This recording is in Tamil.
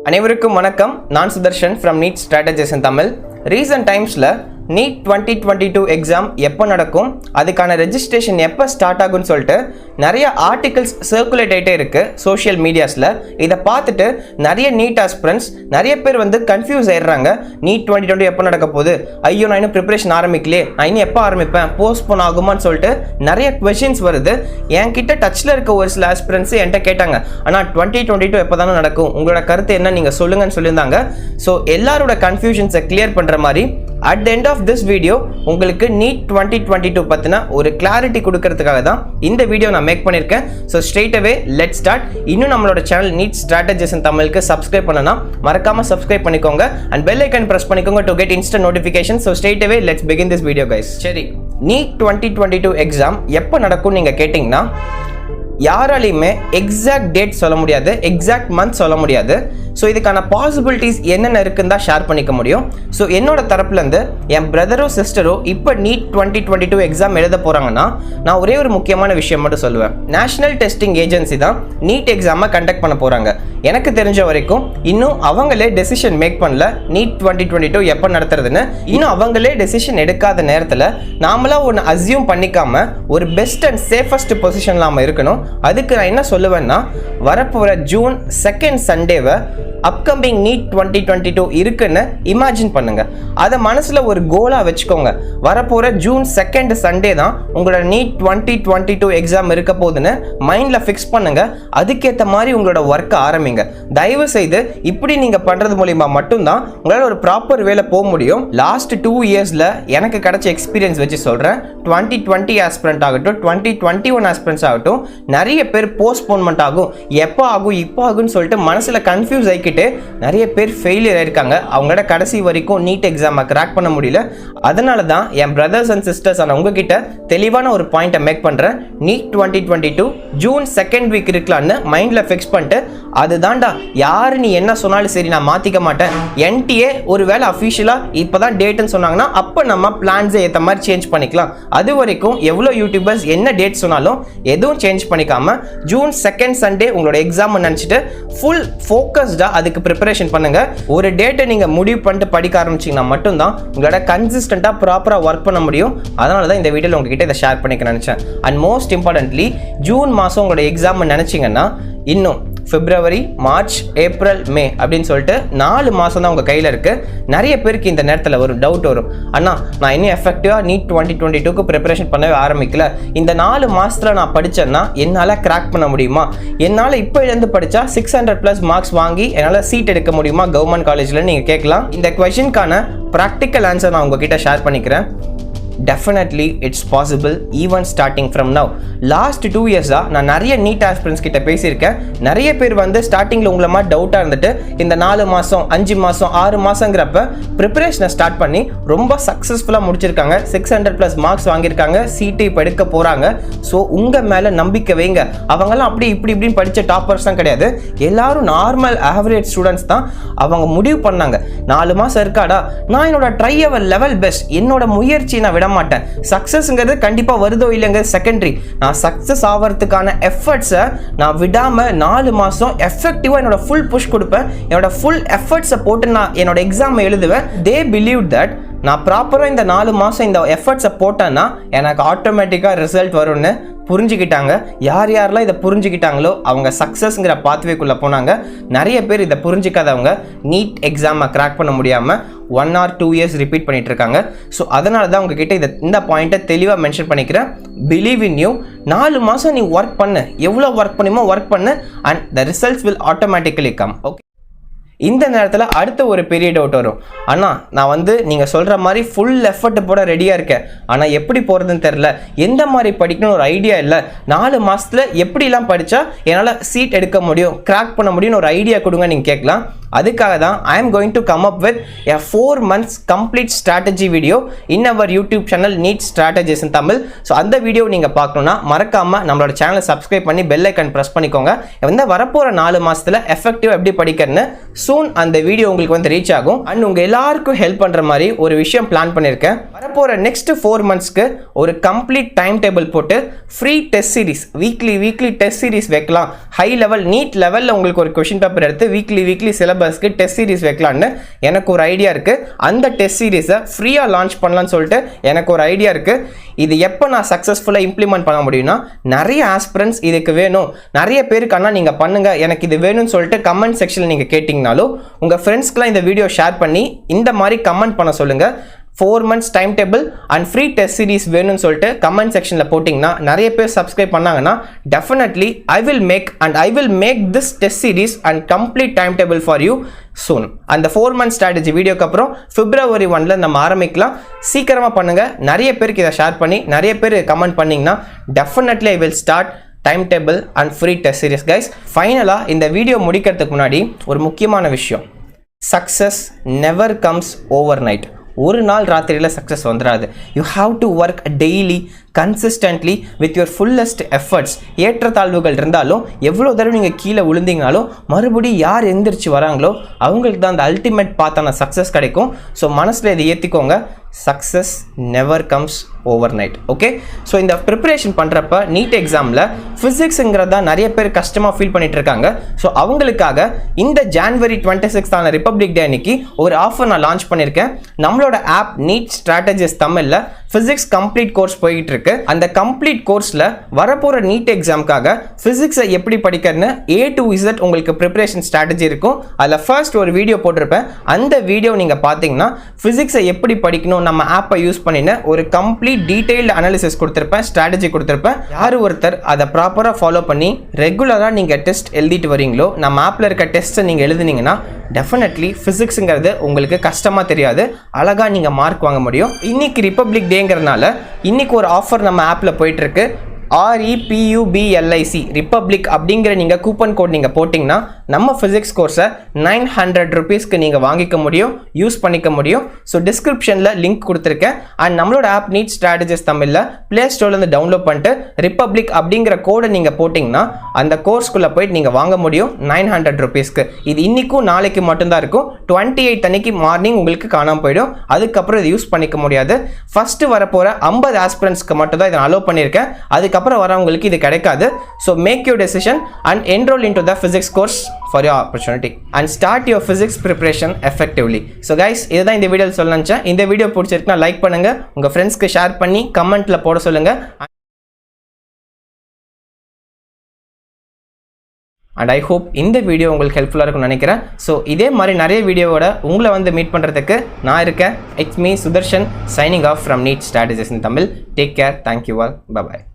அனைவருக்கும் வணக்கம். நான் Sudharshan from Neet Strategies in Tamil. Recent timesல NEET 2022 எக்ஸாம் எப்போ நடக்கும், அதுக்கான ரெஜிஸ்ட்ரேஷன் எப்போ ஸ்டார்ட் ஆகும்னு சொல்லிட்டு நிறைய ஆர்டிகல்ஸ் சர்க்குலேட் ஆகிட்டே இருக்குது சோஷியல் மீடியாஸில். இதை பார்த்துட்டு நிறைய நீட் ஆஸ்பிரண்ட்ஸ் நிறைய பேர் கன்ஃபியூஸ் ஆயிடுறாங்க. NEET 2022 எப்போ நடக்க போகுது, ஐயோ நான் இன்னும் ப்ரிப்பரேஷன் ஆரம்பிக்கலையே, நான் இன்னும் எப்போ ஆரம்பிப்பேன், போஸ்ட்போன் ஆகுமான்னு சொல்லிட்டு நிறைய கொஷின்ஸ் வருது. என்கிட்ட டச்சில் இருக்க ஒரு சில ஆஸ்பிரண்ட்ஸ் என்கிட்ட கேட்டாங்க, ஆனால் 2022 எப்போ தானே நடக்கும், உங்களோட கருத்து என்ன, நீங்கள் சொல்லுங்கன்னு சொல்லியிருந்தாங்க. ஸோ எல்லாரோட கன்ஃபியூஷன்ஸை கிளியர் பண்ணுற மாதிரி at the end of this video உங்களுக்கு NEET 2022 பற்றின ஒரு கிளாரிட்டி கொடுக்கறதுக்காக தான் இந்த வீடியோ நான் மேக் பண்ணியிருக்கேன். ஸோ ஸ்ட்ரெயிட் அவே லெட் ஸ்டார்ட். இன்னும் நம்மளோட சேனல் NEET Strategies in தமிழுக்கு சப்ஸ்கிரைப் பண்ணனா மறக்காம சப்ஸ்கிரைப் பண்ணிக்கோங்க அண்ட் பெல் ஐக்கன் ப்ரெஸ் பண்ணிக்கோங்க to get instant notification. So straight away let's begin this video guys. சரி, NEET 2022 எக்ஸாம் எப்போ நடக்கும்னு நீங்கள் கேட்டிங்கன்னா யாராலையுமே எக்ஸாக்ட் டேட் சொல்ல முடியாது, எக்ஸாக்ட் மந்த் சொல்ல முடியாது. ஸோ இதுக்கான பாசிபிலிட்டிஸ் என்னென்ன இருக்குன்னு தான் ஷேர் பண்ணிக்க முடியும். ஸோ என்னோட தரப்புலேருந்து என் பிரதரோ சிஸ்டரோ இப்போ NEET 2022 எக்ஸாம் எழுத போகிறாங்கன்னா நான் ஒரே ஒரு முக்கியமான விஷயம் மட்டும் சொல்லுவேன். நேஷனல் டெஸ்டிங் ஏஜென்சி தான் NEET எக்ஸாமை கண்டக்ட் பண்ண போகிறாங்க. எனக்கு தெரிஞ்ச வரைக்கும் இன்னும் அவங்களே டெசிஷன் மேக் பண்ணல NEET 2022 எப்போ நடத்துறதுன்னு. இன்னும் அவங்களே டெசிஷன் எடுக்காத நேரத்தில் நாமளா ஒன்று அசியூம் பண்ணிக்காம ஒரு பெஸ்ட் அண்ட் சேஃபஸ்ட் பொசிஷனில் நாம இருக்கணும். அதுக்கு நான் என்ன சொல்லுவேன்னா, வரப்போகிற ஜூன் 2nd சண்டேவை அப்கமிங் NEET 2022 இருக்குன்னு இமேஜின் பண்ணுங்க. அதை மனசில் ஒரு கோலாக வச்சுக்கோங்க. வரப்போகிற ஜூன் 2nd சண்டே தான் உங்களோட NEET 2022 எக்ஸாம் இருக்க போகுதுன்னு மைண்டில் ஃபிக்ஸ் பண்ணுங்க. அதுக்கேற்ற மாதிரி உங்களோட ஒர்க்கை ஆரம்பிங்க. தயவு செய்து இப்படி நீங்கள் பண்ணுறது மூலிமா மட்டும்தான் உங்களால் ஒரு ப்ராப்பர் வேலை போக முடியும். லாஸ்ட் 2 இயர்ஸில் எனக்கு கிடைச்ச எக்ஸ்பீரியன்ஸ் வச்சு சொல்கிறேன். 2020 ஆஸ்பிரண்ட் ஆகட்டும், 2021 ஆஸ்பிரண்ட்ஸ் ஆகட்டும், நிறைய பேர் போஸ்ட்போன்மெண்ட் ஆகும், எப்போ ஆகும் இப்போ ஆகும்னு சொல்லிட்டு மனசில் கன்ஃபியூஸ் ஆகிக்கிட்டு நிறைய பேர் ஃபெயிலியர் ஆயிருக்காங்க. அவங்களோட கடைசி வரைக்கும் NEET எக்ஸாமை கிராக் பண்ண முடியல. அதனால தான் என் பிரதர்ஸ் அண்ட் சிஸ்டர்ஸ் ஆன உங்ககிட்ட தெளிவான ஒரு பாயிண்ட்டை மேக் பண்ணுறேன். NEET 2022 ஜூன் 2nd வீக் இருக்கலான்னு மைண்டில் ஃபிக்ஸ் பண்ணிட்டு, அதுதான்டா யார் நீ என்ன சொன்னாலும் சரி நான் மாற்றிக்க மாட்டேன். NTA ஒரு வேளை அஃபிஷியலாக இப்போ தான் டேட்டுன்னு சொன்னாங்கன்னா அப்போ நம்ம பிளான்ஸை ஏற்ற மாதிரி சேஞ்ச் பண்ணிக்கலாம். அது வரைக்கும் எவ்வளோ யூடியூபர்ஸ் என்ன டேட் சொன்னாலும் எதுவும் சேஞ்ச் பண்ணிக்காம ஜூன் 2nd சண்டே உங்களோட எக்ஸாம் நினச்சிட்டு ஃபுல் ஃபோக்கஸ்டாக அதுக்கு ப்ரிப்பரேஷன் பண்ணுங்க. ஒரு டேட்டை நீங்க முடிவு பண்ணிட்டு படிக்க ஆரம்பிச்சீங்கன்னா மட்டும்தான் உங்களோட கன்சிஸ்டண்டா ப்ராப்பரா ஒர்க் பண்ண முடியும். அதனால தான் இந்த வீடியோல உங்ககிட்ட இதை ஷேர் பண்ணிக்க நினைச்சேன். அண்ட் மோஸ்ட் இம்பார்ட்டன்ட்லி, ஜூன் மாதம் உங்களோட எக்ஸாம் நினைச்சீங்கன்னா இன்னும் பிப்ரவரி, மார்ச், ஏப்ரல், மே அப்படின்னு சொல்லிட்டு 4 மாதம் தான் உங்கள் கையில் இருக்குது. நிறைய பேருக்கு இந்த நேரத்தில் ஒரு டவுட் வரும், அண்ணா நான் இன்னும் எஃபெக்டிவாக NEET 2022க்கு ப்ரிப்பரேஷன் பண்ணவே ஆரம்பிக்கல, இந்த 4 மாதத்தில் நான் படித்தேன்னா என்னால் கிராக் பண்ண முடியுமா, என்னால் இப்போ எழுந்து படித்தா 600+ மார்க்ஸ் வாங்கி என்னால் சீட் எடுக்க முடியுமா கவர்மெண்ட் காலேஜில் நீங்கள் கேட்கலாம். இந்த கொஷினுக்கான ப்ராக்டிக்கல் ஆன்சர் நான் உங்ககிட்ட ஷேர் பண்ணிக்கிறேன். Definitely it's possible even starting from now. Last 2 இயர்ஸா நான் நிறைய நீட் ஆஸ்பிரண்ட்ஸ் கிட்ட பேசியிருக்கேன். நிறைய பேர் ஸ்டார்டிங்கில் உங்களை மாதிரி டவுட்டாக இருந்துட்டு இந்த 4 மாதம் 5 மாதம் 6 மாதங்கிறப்ப ப்ரிப்பரேஷனை ஸ்டார்ட் பண்ணி ரொம்ப சக்ஸஸ்ஃபுல்லாக முடிச்சிருக்காங்க. 600+ மார்க்ஸ் வாங்கியிருக்காங்க, சீட்டு இப்போ எடுக்க போகிறாங்க. ஸோ உங்கள் மேலே நம்பிக்கை வைங்க. அவங்கெல்லாம் அப்படி இப்படின்னு படித்த டாப்பர்ஸ் தான் கிடையாது. எல்லாரும் நார்மல் ஆவரேஜ் ஸ்டூடெண்ட்ஸ் தான். அவங்க முடிவு பண்ணாங்க 4 மாதம் இருக்காடா, நான் என்னோட ட்ரை அவர் லெவல் பெஸ்ட், என்னோட முயற்சி நான் விட மாட்டேன். சக்சஸ்ங்கிறது கண்டிப்பா வருதோ இல்லைங்கிறது செகண்டரி. நான் சக்சஸ் ஆகிறதுக்கான எஃபர்ட்ஸை நான் விடாம 4 மாசம் எஃபெக்டிவா என்னோட ஃபுல் புஷ் கொடுப்பேன். என்னோட ஃபுல் எஃபர்ட்ஸை போட்டு நான் என்னோட எக்ஸாம் எழுதுவேன். தே பிலீவ் தட் நான் ப்ராப்பராக இந்த 4 மாதம் இந்த எஃபர்ட்ஸை போட்டேன்னா எனக்கு ஆட்டோமேட்டிக்காக ரிசல்ட் வரும்னு புரிஞ்சுக்கிட்டாங்க. யாரெல்லாம் இதை புரிஞ்சுக்கிட்டாங்களோ அவங்க சக்ஸஸ்ங்கிற பாத்வேக்குள்ளே போனாங்க. நிறைய பேர் இதை புரிஞ்சிக்காதவங்க NEET எக்ஸாமை கிராக் பண்ண முடியாமல் 1 or 2 இயர்ஸ் ரிப்பீட் பண்ணிட்டு இருக்காங்க. ஸோ அதனால தான் உங்ககிட்ட இந்த பாயிண்ட்டை தெளிவாக மென்ஷன் பண்ணிக்கிறேன். Believe in you. 4 மாதம் நீ ஒர்க் பண்ணு, எவ்வளோ ஒர்க் பண்ணுமோ ஒர்க் பண்ணு, and the results will automatically come. Okay, இந்த நேரத்தில் அடுத்த ஒரு பெரிய டவுட் வரும், அண்ணா நான் நீங்கள் சொல்கிற மாதிரி ஃபுல் எஃபர்ட் போட ரெடியாக இருக்கேன், ஆனால் எப்படி போகிறதுன்னு தெரில, எந்த மாதிரி படிக்கணும்னு ஒரு ஐடியா இல்லை, 4 மாதத்தில் எப்படிலாம் படித்தா என்னால் சீட் எடுக்க முடியும், கிராக் பண்ண முடியும்னு ஒரு ஐடியா கொடுங்க நீங்கள் கேட்கலாம். அதுக்காக தான் I am going to come up with a 4 months complete strategy video in our YouTube channel NEET Strategies in Tamil. So அந்த வீடியோ நீங்கள் பார்க்கணுன்னா மறக்காமல் நம்மளோட சேனலை சப்ஸ்கிரைப் பண்ணி பெல் ஐக்கன் ப்ரெஸ் பண்ணிக்கோங்க. வரப்போகிற 4 மாதத்தில் எஃபெக்டிவ் எப்படி படிக்கிறேன்னு சூன் அந்த வீடியோ உங்களுக்கு ரீச் ஆகும். அண்ட் உங்கள் எல்லாருக்கும் ஹெல்ப் பண்ணுற மாதிரி ஒரு விஷயம் பிளான் பண்ணியிருக்கேன். வரப்போகிற நெக்ஸ்ட் 4 monthsக்கு ஒரு கம்ப்ளீட் டைம் டேபிள் போட்டு free test series, weekly test series வைக்கலாம். ஹை லெவல் NEET லெவலில் உங்களுக்கு ஒரு கொஷின் பேப்பர் எடுத்து வீக்லி சிலபஸ் சிலபஸ்க்கு டெஸ்ட் சீரிஸ் வைக்கலான்னு எனக்கு ஒரு ஐடியா இருக்குது. அந்த டெஸ்ட் சீரிஸை ஃப்ரீயாக லான்ச் பண்ணலான்னு சொல்லிட்டு எனக்கு ஒரு ஐடியா இருக்குது. இது எப்போ நான் சக்ஸஸ்ஃபுல்லாக இம்ப்ளிமெண்ட் பண்ண முடியும்னா, நிறைய ஆஸ்பிரன்ஸ் இதுக்கு வேணும், நிறைய பேருக்கு அண்ணா நீங்கள் பண்ணுங்கள் எனக்கு இது வேணும்னு சொல்லிட்டு கமெண்ட் செக்ஷனில் நீங்கள் கேட்டிங்கனாலும் உங்கள் ஃப்ரெண்ட்ஸ்க்குலாம் இந்த வீடியோ ஷேர் பண்ணி இந்த மாதிரி கமெண்ட் பண்ண சொல்லுங்கள். 4 months time table and free test series வேணும்னு சொல்லிட்டு கமெண்ட் செக்ஷனில் போட்டிங்கன்னா நிறைய பேர் சப்ஸ்கிரைப் பண்ணாங்கன்னா definitely I will make this test series and complete time table for you soon. அந்த 4 month ஸ்ட்ராட்டஜி வீடியோக்கு அப்புறம் February 1 நம்ம ஆரம்பிக்கலாம். சீக்கிரமாக பண்ணுங்கள். நிறைய பேருக்கு இதை ஷேர் பண்ணி நிறைய பேர் கமெண்ட் பண்ணிங்கன்னா definitely I will start time table and free test series guys. ஃபைனலாக இந்த வீடியோ முடிக்கிறதுக்கு முன்னாடி ஒரு முக்கியமான விஷயம், success never comes over night. ஒரு நாள் ராத்திரியில் சக்ஸஸ் வந்துடாது. You have to work daily consistently with your fullest efforts. ஏற்றத்தாழ்வுகள் இருந்தாலும் எவ்வளோ தடவை நீங்கள் கீழே விழுந்தீங்கனாலும் மறுபடியும் யார் எந்திரிச்சு வராங்களோ அவங்களுக்கு தான் அந்த அல்டிமேட் பார்த்தான சக்ஸஸ் கிடைக்கும். ஸோ மனசில் இதை ஏற்றிக்கோங்க, success never comes overnight. Okay, so இந்த ப்ரிப்பரேஷன் பண்ணுறப்ப நீட் எக்ஸாமில் ஃபிசிக்ஸுங்கிறது தான் நிறைய பேர் கஷ்டமாக ஃபீல் பண்ணிட்டு இருக்காங்க. ஸோ அவங்களுக்காக இந்த January 26 ரிப்பப்ளிக் டே அன்னைக்கு ஒரு ஆஃபர் நான் லான்ச் பண்ணியிருக்கேன். நம்மளோட ஆப் நீட் ஸ்ட்ராட்டஜிஸ் தமிழில் ஃபிசிக்ஸ் கம்ப்ளீட் கோர்ஸ் போயிட்டு இருக்கு. அந்த கம்ப்ளீட் கோர்ஸில் வரப்போகிற நீட் எக்ஸாமுக்காக ஃபிசிக்ஸை எப்படி படிக்கிறதுன்னு A to Z உங்களுக்கு ப்ரிப்பரேஷன் ஸ்ட்ராட்டஜி இருக்கும். அதில் ஃபர்ஸ்ட் ஒரு வீடியோ போட்டிருப்பேன். அந்த வீடியோ நீங்கள் பார்த்தீங்கன்னா ஃபிசிக்ஸை எப்படி படிக்கணும் நம்ம ஆப்பை யூஸ் பண்ணின ஒரு கம்ப்ளீட் டீடைல்டு அனாலிசிஸ் கொடுத்துருப்பேன், ஸ்ட்ராட்டஜி கொடுத்துருப்பேன். யார் ஒருத்தர் அதை ப்ராப்பராக ஃபாலோ பண்ணி ரெகுலராக நீங்கள் டெஸ்ட் எழுதிட்டு வரீங்களோ, நம்ம ஆப்பில் இருக்க டெஸ்ட்டை நீங்கள் எழுதுனீங்கன்னா டெஃபினெட்லி ஃபிசிக்ஸுங்கிறது உங்களுக்கு கஷ்டமாக தெரியாது, அழகாக நீங்கள் மார்க் வாங்க முடியும். இன்னைக்கு ரிப்பப்ளிக் டேங்கிறதுனால இன்னைக்கு ஒரு ஆஃபர் நம்ம ஆப்பில் போயிட்டுருக்கு. REPUBLIC ரிப்பப்ளிக் அப்படிங்கிற நீங்கள் கூப்பன் கோட் நீங்கள் போட்டிங்கன்னா நம்ம ஃபிசிக்ஸ் கோர்ஸை 900 rupeesக்கு நீங்கள் வாங்கிக்க முடியும், யூஸ் பண்ணிக்க முடியும். ஸோ டிஸ்கிரிப்ஷனில் லிங்க் கொடுத்துருக்கேன். அண்ட் நம்மளோட ஆப் நீட் ஸ்ட்ராட்டஜிஸ் தமிழில் ப்ளே ஸ்டோர்லேருந்து டவுன்லோட் பண்ணிட்டு ரிப்பப்ளிக் அப்படிங்கிற கோடை நீங்கள் போட்டிங்கன்னா அந்த கோர்ஸ்குள்ளே போயிட்டு நீங்கள் வாங்க முடியும் 900 rupeesக்கு. இது இன்னைக்கும் நாளைக்கு மட்டும்தான் இருக்கும். 28 அன்னைக்கு மார்னிங் உங்களுக்கு காணாமல் போயிடும். அதுக்கப்புறம் இதை யூஸ் பண்ணிக்க முடியாது. ஃபஸ்ட்டு வரப்போகிற 50 ஆஸ்பிரன்ஸ்க்கு மட்டும் தான் இதை அலோவ் பண்ணியிருக்கேன். அதுக்கப்புறம் வரவங்களுக்கு இது கிடைக்காது. So make your decision and enroll into the physics course for your opportunity and start your physics preparation effectively. So guys, இதுதான் இந்த வீடியோவில் சொல்ல நினச்சேன். இந்த வீடியோ பிடிச்சிருக்குன்னா லைக் பண்ணுங்கள், உங்கள் ஃப்ரெண்ட்ஸ்க்கு ஷேர் பண்ணி கமெண்ட்டில் போட சொல்லுங்கள். அண்ட் ஐ ஹோப் இந்த வீடியோ உங்களுக்கு ஹெல்ப்ஃபுல்லாக இருக்கும்னு நினைக்கிறேன். ஸோ இதே மாதிரி நிறைய வீடியோவோட உங்களை வந்து மீட் பண்ணுறதுக்கு நான் இருக்கேன். It's me Sudharshan, signing off from NEET strategies in Tamil. Take care, thank you all, bye bye.